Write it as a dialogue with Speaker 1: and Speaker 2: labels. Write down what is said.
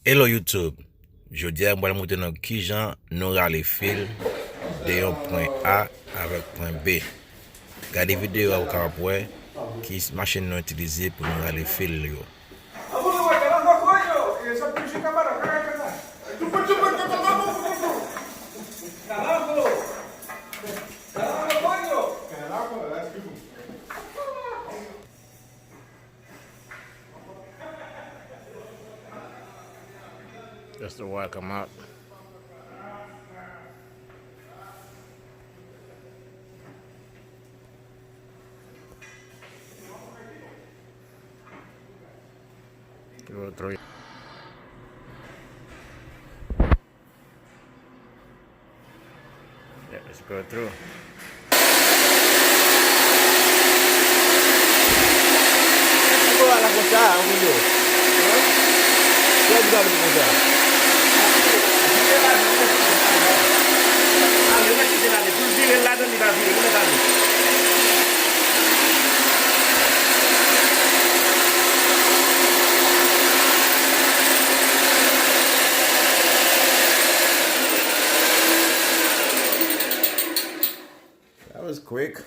Speaker 1: Hello YouTube, je dis à moi monter dans qui Jean nous rale fil de un point A avec point B. Regardez vidéo au capable qui machine nous utiliser pour nous rale fil yo. Just the wire come out. Go through. Yeah, let's go through.
Speaker 2: Agora la cosa, un video. Che è da cosa? That was quick.